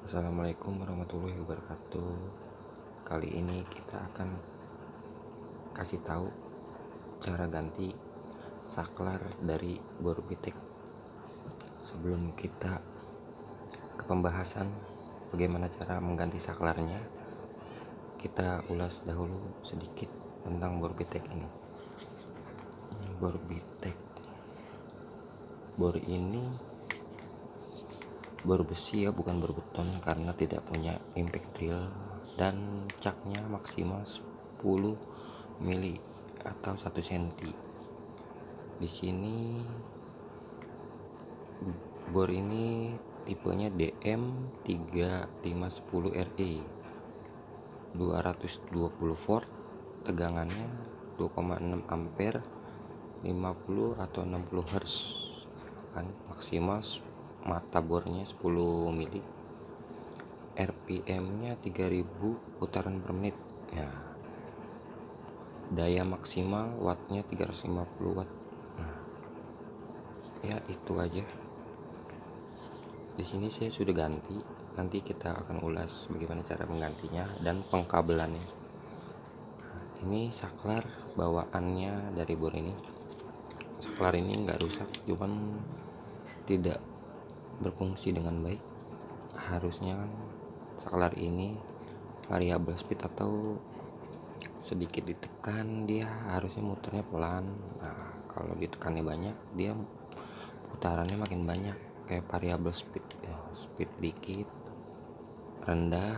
Assalamualaikum warahmatullahi wabarakatuh. Kali ini kita akan kasih tahu cara ganti saklar dari bor Bitek. Sebelum kita ke pembahasan bagaimana cara mengganti saklarnya, kita ulas dahulu sedikit tentang bor Bitek ini. Bor Bitek, bor ini bor besi ya, bukan bor beton, karena tidak punya impact drill dan caknya maksimal 10 mili atau 1 cm. Di sini bor ini tipenya DM3510RE 220 volt, tegangannya 2,6 ampere, 50 atau 60 Hz kan, maksimal mata bornya 10 mili, RPM nya 3000 putaran per menit ya. Daya maksimal wattnya 350 watt. Nah, ya itu aja. Di sini saya sudah ganti, nanti kita akan ulas bagaimana cara menggantinya dan pengkabelannya. Ini saklar bawaannya dari bor ini. Saklar ini nggak rusak, cuman tidak berfungsi dengan baik. Harusnya saklar ini variabel speed atau sedikit ditekan dia harusnya muternya pelan. Nah, kalau ditekannya banyak dia putarannya makin banyak, kayak variabel speed ya, speed dikit rendah,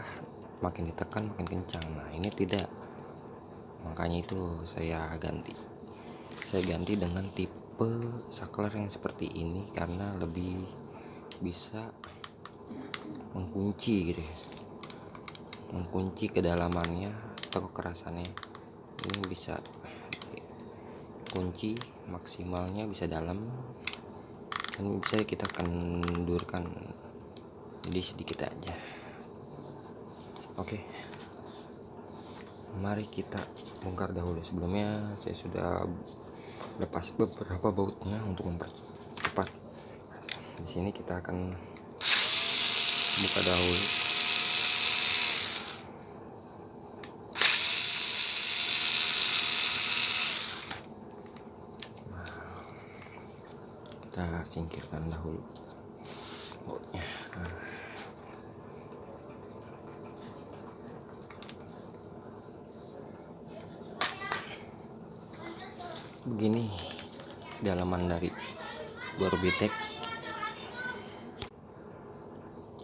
makin ditekan makin kencang. Nah, ini tidak, makanya itu saya ganti dengan tipe saklar yang seperti ini karena lebih bisa mengunci gitu ya, mengunci kedalamannya atau kekerasannya. Ini bisa kunci maksimalnya bisa dalam dan bisa kita kendurkan jadi sedikit aja. Oke, mari kita bongkar dahulu. Sebelumnya saya sudah lepas beberapa bautnya untuk mempercepat. Di sini kita akan buka dahulu. Kita singkirkan dahulu bautnya. Begini dalaman dari bor Bitek.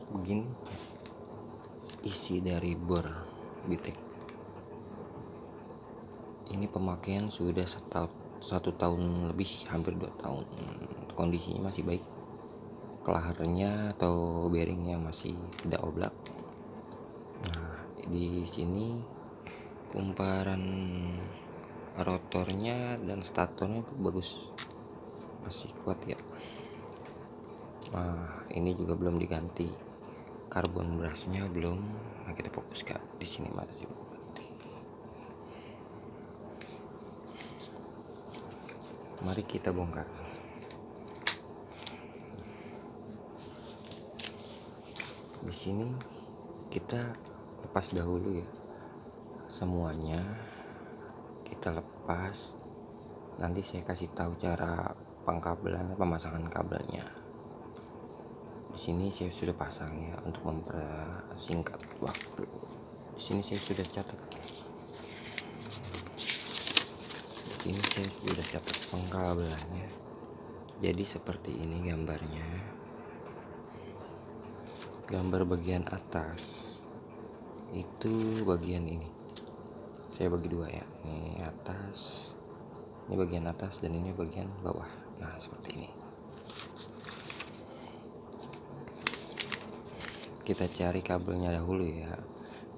Begini isi dari bor Bitek. Ini pemakaian sudah satu tahun lebih, hampir 2 tahun. Kondisinya masih baik. Kelaharnya atau bearingnya masih tidak oblak. Nah, di sini kumparan rotornya dan statornya itu bagus, masih kuat ya. Nah, ini juga belum diganti. Karbon brashnya belum. Nah, kita fokuskan di sini masih ganti. Mari kita bongkar. Di sini kita lepas dahulu ya, semuanya kita lepas. Nanti saya kasih tahu cara pengkabelan, pemasangan kabelnya. Di sini saya sudah pasang ya untuk mempersingkat waktu. Di sini saya sudah catat. Di sini saya sudah catat pengkabelannya. Jadi seperti ini gambarnya. Gambar bagian atas itu bagian ini. Saya bagi dua ya. Ini atas, ini bagian atas dan ini bagian bawah. Nah, seperti ini. Kita cari kabelnya dahulu ya.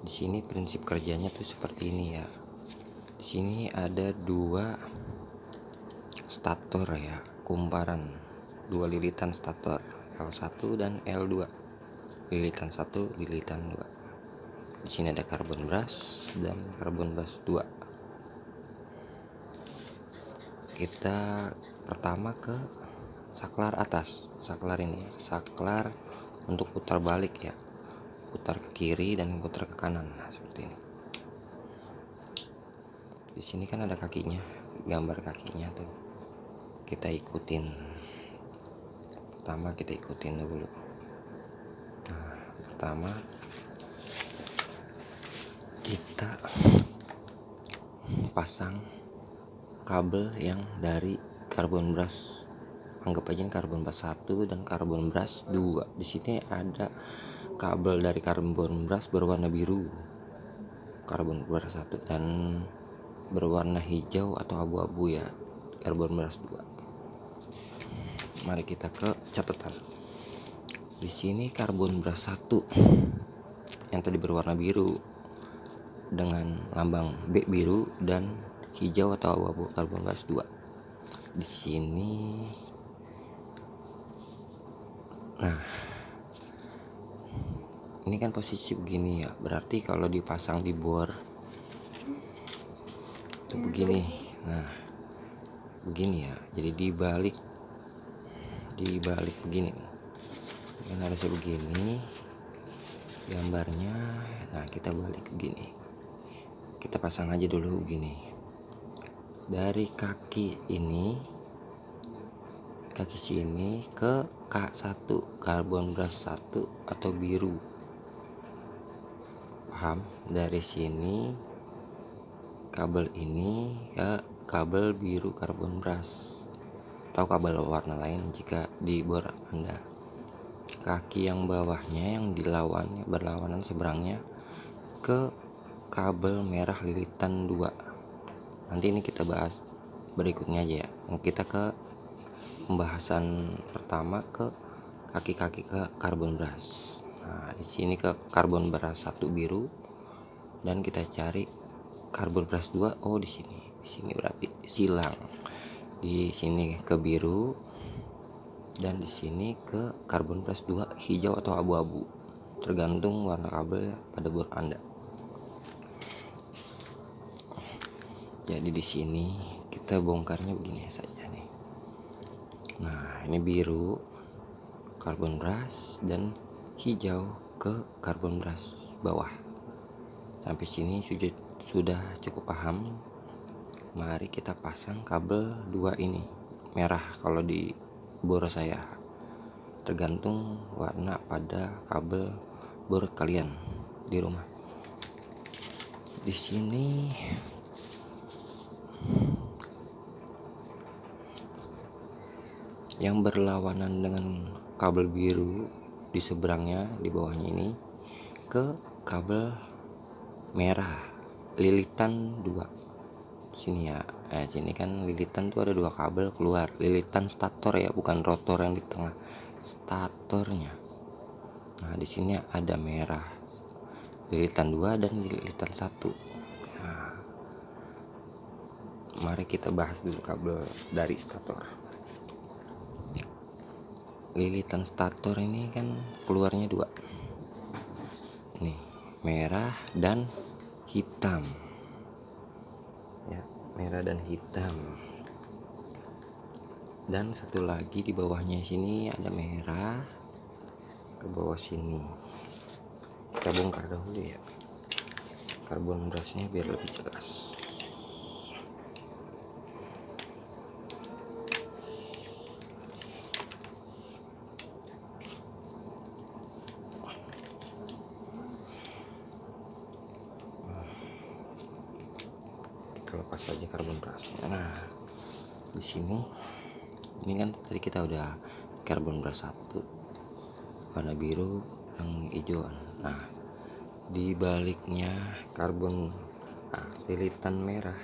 Di sini prinsip kerjanya tuh seperti ini ya. Di sini ada 2 stator ya, kumparan, 2 lilitan stator, L1 dan L2. Lilitan 1, lilitan 2. Di sini ada karbon brush dan karbon brush 2. Kita pertama ke saklar atas. Saklar ini, saklar untuk putar balik ya. putar ke kiri dan putar ke kanan. Nah, seperti ini. Di sini kan ada kakinya, gambar kakinya tuh. Kita ikutin. Pertama kita ikutin dulu. Nah, pertama kita pasang kabel yang dari karbon brush. Anggap aja ini karbon brush 1 dan karbon brush 2. Di sini ada kabel dari karbon brush berwarna biru. Karbon brush 1 dan berwarna hijau atau abu-abu ya, karbon brush 2. Mari kita ke catatan. Di sini karbon brush 1 yang tadi berwarna biru dengan lambang B biru dan hijau atau abu-abu karbon brush 2. Di sini. Nah, ini kan posisi begini ya. Berarti kalau dipasang di bor itu begini. Nah, begini ya. Jadi dibalik begini. Kan harusnya begini gambarnya. Nah, kita balik begini. Kita pasang aja dulu begini. Dari kaki sini ke K1 karbon brush 1 atau biru. Paham? Dari sini kabel ini ke kabel biru karbon brush atau kabel warna lain jika di bor Anda. Kaki yang bawahnya yang berlawanan seberangnya ke kabel merah lilitan 2. Nanti ini kita bahas berikutnya aja ya. Yang kita ke pembahasan pertama ke kaki-kaki ke karbon brush. Nah, di sini ke karbon brush 1 biru dan kita cari karbon brush 2. Oh, di sini berarti silang. Di sini ke biru dan di sini ke karbon brush 2 hijau atau abu-abu. Tergantung warna kabel pada bor Anda. Jadi di sini kita bongkarnya begini saja nih. Nah, ini biru karbon brush dan hijau ke karbon brush bawah. Sampai sini sudah cukup paham. Mari kita pasang kabel 2 ini. Merah kalau di bor saya. Tergantung warna pada kabel bor kalian di rumah. Di sini yang berlawanan dengan kabel biru di seberangnya, di bawahnya ini ke kabel merah lilitan 2. Sini ya. Sini kan lilitan tuh ada 2 kabel keluar. Lilitan stator ya, bukan rotor yang di tengah. Statornya. Nah, di sini ada merah. Lilitan 2 dan lilitan 1. Nah, mari kita bahas dulu kabel dari stator. Lilitan stator ini kan keluarnya 2. Nih, merah dan hitam. Ya, merah dan hitam. Dan satu lagi di bawahnya sini ada merah ke bawah sini. Kita bongkar dahulu ya karbon brushnya biar lebih jelas. Lepas aja karbon brushnya. Nah, di sini ini kan tadi kita udah karbon brush 1 warna biru yang hijauan. Nah, di baliknya lilitan merah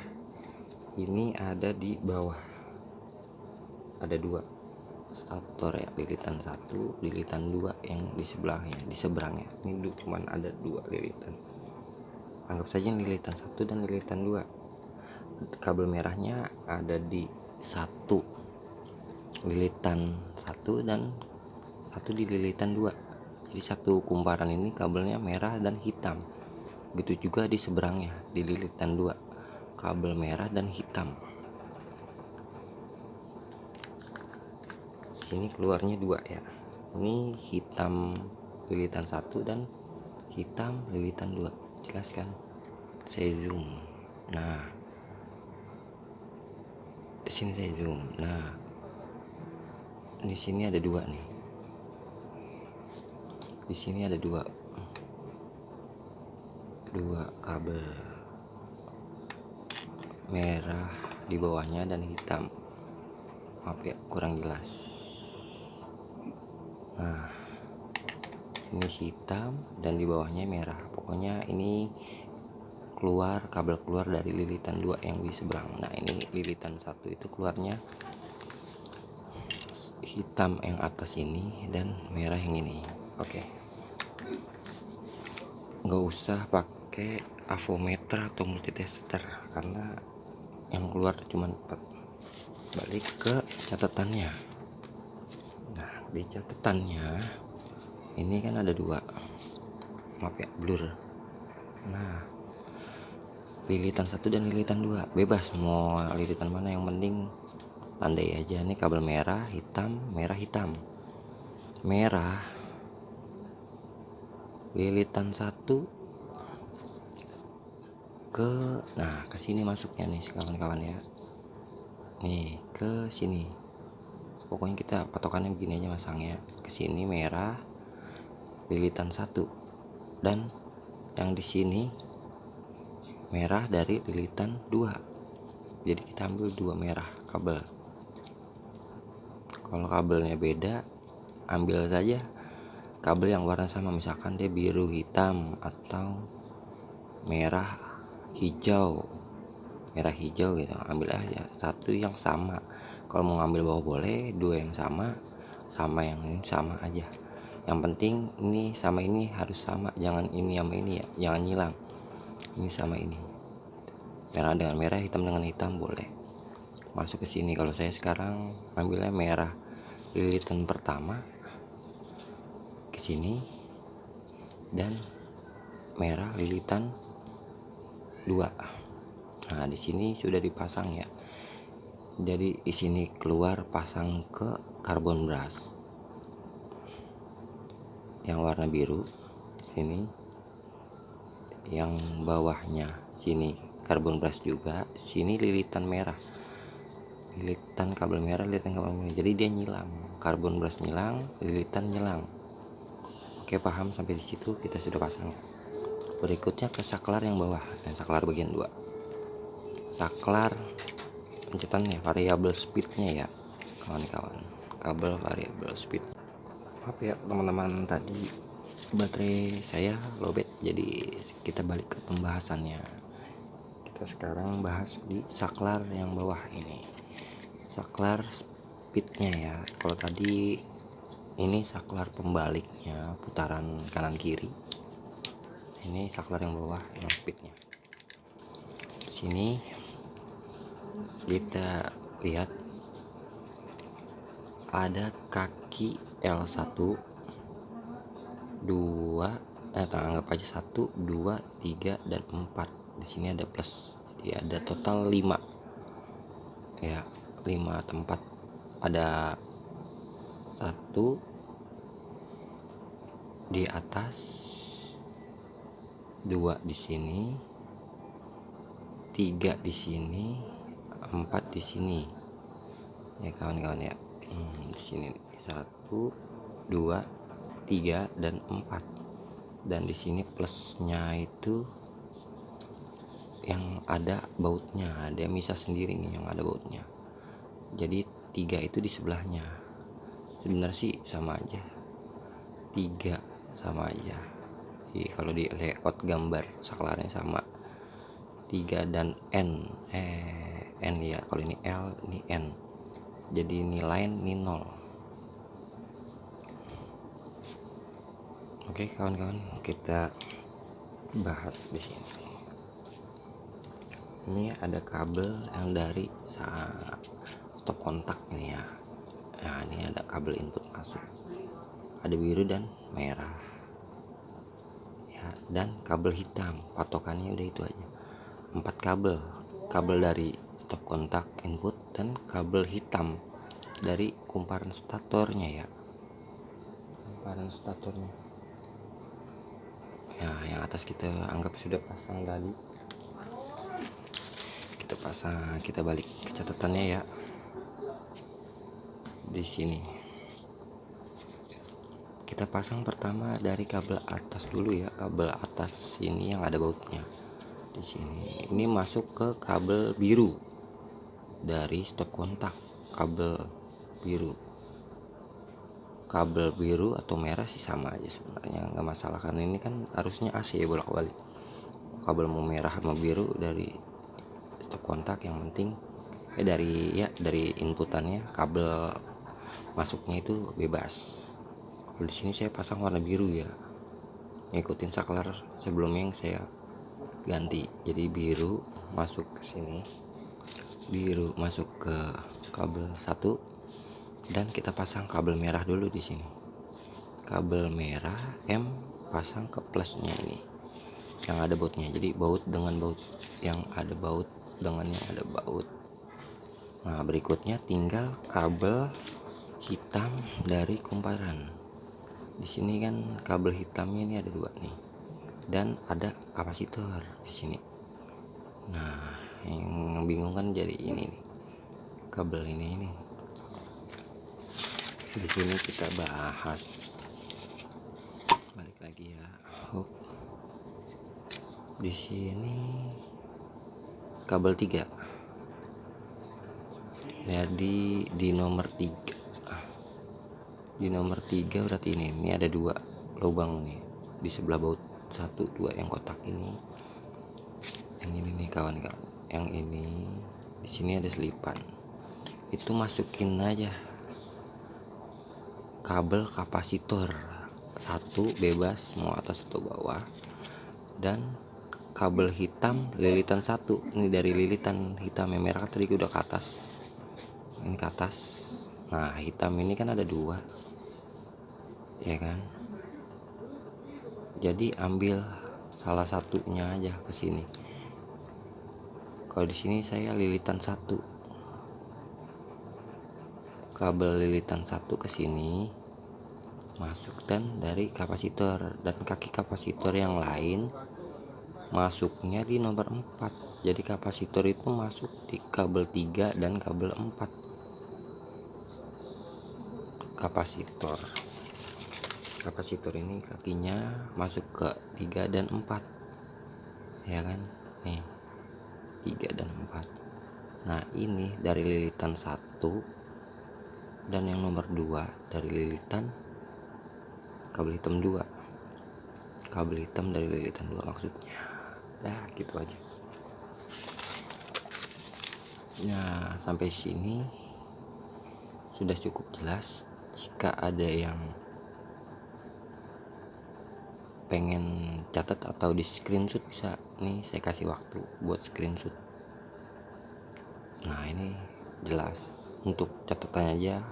ini ada di bawah. Ada 2 stator ya, lilitan 1, lilitan 2 yang di sebelahnya, di seberangnya. Ini cuman ada 2 lilitan. Anggap saja lilitan 1 dan lilitan 2. Kabel merahnya ada di 1 lilitan 1 dan 1 di lilitan 2. Jadi satu kumparan ini kabelnya merah dan hitam. Begitu juga di seberangnya di lilitan 2 kabel merah dan hitam. Sini keluarnya 2 ya. Ini hitam lilitan 1 dan hitam, lilitan 2. Jelas kan? Saya zoom. Nah, di sini saya zoom. Nah, di sini ada 2 nih. Di sini ada 2 kabel merah di bawahnya dan hitam. Maaf ya, kurang jelas. Nah, ini hitam dan di bawahnya merah. Pokoknya ini kabel keluar dari lilitan 2 yang di seberang. Nah, ini lilitan 1 itu keluarnya hitam yang atas ini dan merah yang ini. Oke. Nggak usah pakai avometer atau multitester karena yang keluar cuma 4. Balik ke catatannya. Nah, di catatannya ini kan ada 2. Maaf ya, blur. Nah, lilitan 1 dan lilitan 2 bebas mau lilitan mana, yang penting tandai aja. Ini kabel merah hitam, merah hitam, merah lilitan 1 ke sini masuknya nih kawan-kawan ya. Nih ke sini. Pokoknya kita patokannya begini aja masangnya. Ke sini merah lilitan 1 dan yang di sini merah dari lilitan 2. Jadi kita ambil 2 merah kabel. Kalau kabelnya beda, ambil saja kabel yang warna sama, misalkan dia biru hitam atau merah hijau gitu, ambil aja 1 yang sama. Kalau mau ngambil bawah boleh, 2 yang sama yang ini sama aja. Yang penting ini sama ini harus sama, jangan ini sama ini ya, jangan nyilang. Ini sama ini, merah dengan merah, hitam dengan hitam boleh masuk ke sini. Kalau saya sekarang ambilnya merah lilitan pertama ke sini dan merah lilitan 2. Nah, di sini sudah dipasang ya. Jadi di sini keluar pasang ke karbon brush yang warna biru sini, yang bawahnya sini karbon brush juga, sini lilitan merah, lilitan kabel merah, lilitan kabel merah. Jadi dia nyilang, karbon brush nyilang, lilitan nyilang. Oke, paham sampai di situ? Kita sudah pasang. Berikutnya ke saklar yang bawah, dan saklar bagian 2. Saklar pencetannya variabel speednya ya kawan-kawan, kabel variabel speed. Maaf ya teman-teman, tadi baterai saya lowbat, jadi kita balik ke pembahasannya. Kita sekarang bahas di saklar yang bawah ini, saklar speednya ya. Kalau tadi ini saklar pembaliknya, putaran kanan kiri. Ini saklar yang bawah yang speednya. Sini kita lihat ada kaki L1 2, anggap aja 1 2 3 dan 4. Di sini ada plus, jadi ada total 5 ya, 5 tempat. Ada 1 di atas, 2 di sini, 3 di sini, 4 di sini ya kawan-kawan ya. Di sini 1 2 3 dan 4, dan di sini plusnya itu yang ada bautnya, dia misah sendiri nih yang ada bautnya. Jadi 3 itu di sebelahnya. Sebenarnya sih sama aja, 3 sama aja. Jadi kalau di layout gambar saklarnya sama, 3 dan N ya. Kalau ini L, ini N. Jadi ini line, ini 0. Oke kawan-kawan, kita bahas di sini. Ini ada kabel yang dari stop kontak ini ya. Nah, ini ada kabel input masuk, ada biru dan merah ya, dan kabel hitam. Patokannya udah itu aja, 4 kabel dari stop kontak input dan kabel hitam dari kumparan statornya ya, kumparan statornya Ya, yang atas kita anggap sudah pasang tadi. Kita pasang, kita balik ke catatannya ya. Di sini kita pasang pertama dari kabel atas dulu ya, kabel atas ini yang ada bautnya di sini. Ini masuk ke kabel biru dari stop kontak. Kabel biru atau merah sih sama aja sebenarnya, nggak masalah karena ini kan harusnya AC ya, bolak-balik. Kabel mau merah sama biru dari stop kontak, yang penting dari inputannya, kabel masuknya itu bebas. Kalau di sini saya pasang warna biru ya, ngikutin saklar sebelumnya yang saya ganti. Jadi biru masuk ke sini, biru masuk ke kabel 1, dan kita pasang kabel merah dulu di sini. Kabel merah M pasang ke plusnya ini yang ada bautnya. Jadi baut dengan baut yang ada baut dengan yang ada baut. Nah, berikutnya tinggal kabel hitam dari kumparan. Di sini kan kabel hitamnya ini ada 2 nih, dan ada kapasitor di sini. Nah, yang bingung kan jadi ini nih, kabel ini. Di sini kita bahas, balik lagi ya. Di sini kabel 3. Jadi di nomor 3. Di nomor 3 berarti ini ada 2 lubang nih di sebelah baut 1, 2 yang kotak ini. Yang ini nih kawan-kawan. Yang ini di sini ada selipan. Itu masukin aja kabel kapasitor 1 bebas mau atas atau bawah, dan kabel hitam lilitan 1. Ini dari lilitan hitam yang merah tadi udah ke atas, ini ke atas. Nah, hitam ini kan ada 2 ya kan, jadi ambil salah satunya aja ke sini. Kalau di sini saya lilitan 1, kabel lilitan 1 ke sini masuk, dan dari kapasitor, dan kaki kapasitor yang lain masuknya di nomor 4. Jadi kapasitor itu masuk di kabel 3 dan kabel 4. Kapasitor ini kakinya masuk ke 3 dan 4 ya kan, nih 3 dan 4. Nah, ini dari lilitan 1, dan yang nomor 2 dari lilitan kabel hitam 2. Kabel hitam dari lilitan 2 maksudnya. Nah, gitu aja. Nah, sampai sini sudah cukup jelas. Jika ada yang pengen catat atau di screenshot bisa, nih saya kasih waktu buat screenshot. Nah, ini jelas untuk catatannya aja.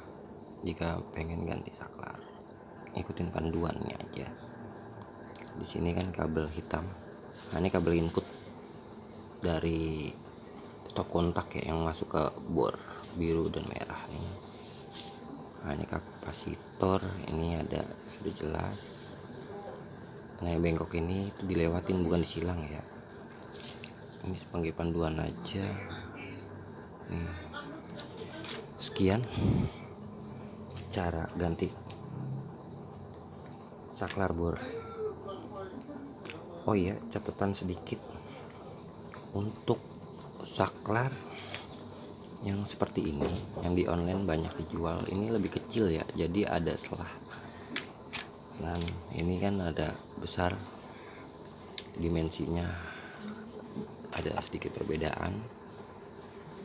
Jika pengen ganti saklar, ikutin panduannya aja. Di sini kan kabel hitam. Nah, ini kabel input dari stop kontak ya, yang masuk ke bor biru dan merah nih. Nah, ini kapasitor, ini ada sudah jelas. Nah, yang bengkok ini itu dilewatin, bukan disilang ya. Ini sebagai panduan aja. Sekian cara ganti saklar bor. Oh iya, catatan sedikit untuk saklar yang seperti ini, yang di online banyak dijual, ini lebih kecil ya, jadi ada selah. Dan ini kan ada besar, dimensinya ada sedikit perbedaan,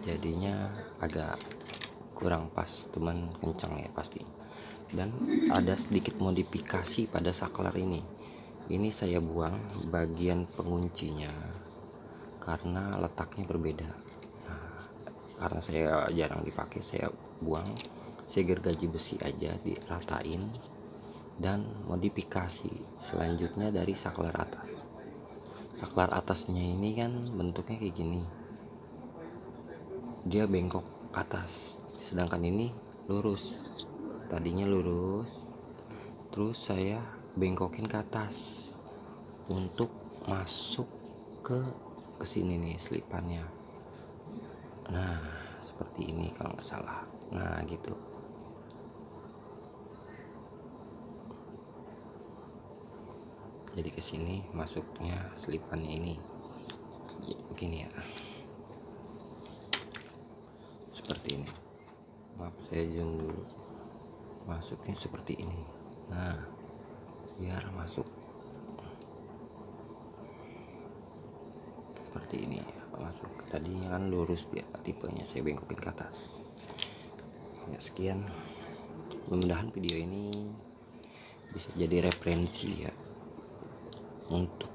jadinya agak kurang pas, teman kencang ya pasti. Dan ada sedikit modifikasi pada saklar ini. Ini saya buang bagian penguncinya karena letaknya berbeda. Nah, karena saya jarang dipakai, saya buang, saya gergaji besi aja, diratain, dan modifikasi selanjutnya dari saklar atas. Saklar atasnya ini kan bentuknya kayak gini, dia bengkok ke atas, sedangkan ini lurus. Tadinya lurus, terus saya bengkokin ke atas. untuk masuk ke sini nih selipannya. Nah seperti ini kalau nggak salah. Nah gitu. Jadi ke sini masuknya selipannya ini begini ya, seperti ini. Maaf saya zoom dulu. Masuknya seperti ini. Nah biar masuk seperti ini masuk. Tadinya kan lurus dia tipenya, saya bengkokin ke atas ya. Sekian, mudah-mudahan video ini bisa jadi referensi ya untuk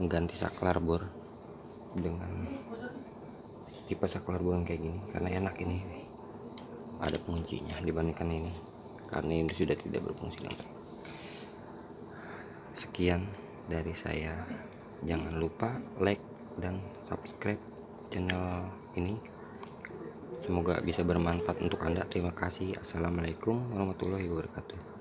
mengganti saklar bor dengan tipe saklar bor kayak gini, karena enak ini ada penguncinya dibandingkan ini, karena ini sudah tidak berfungsi lagi. Sekian dari saya, jangan lupa like dan subscribe channel ini, semoga bisa bermanfaat untuk Anda. Terima kasih. Assalamualaikum warahmatullahi wabarakatuh.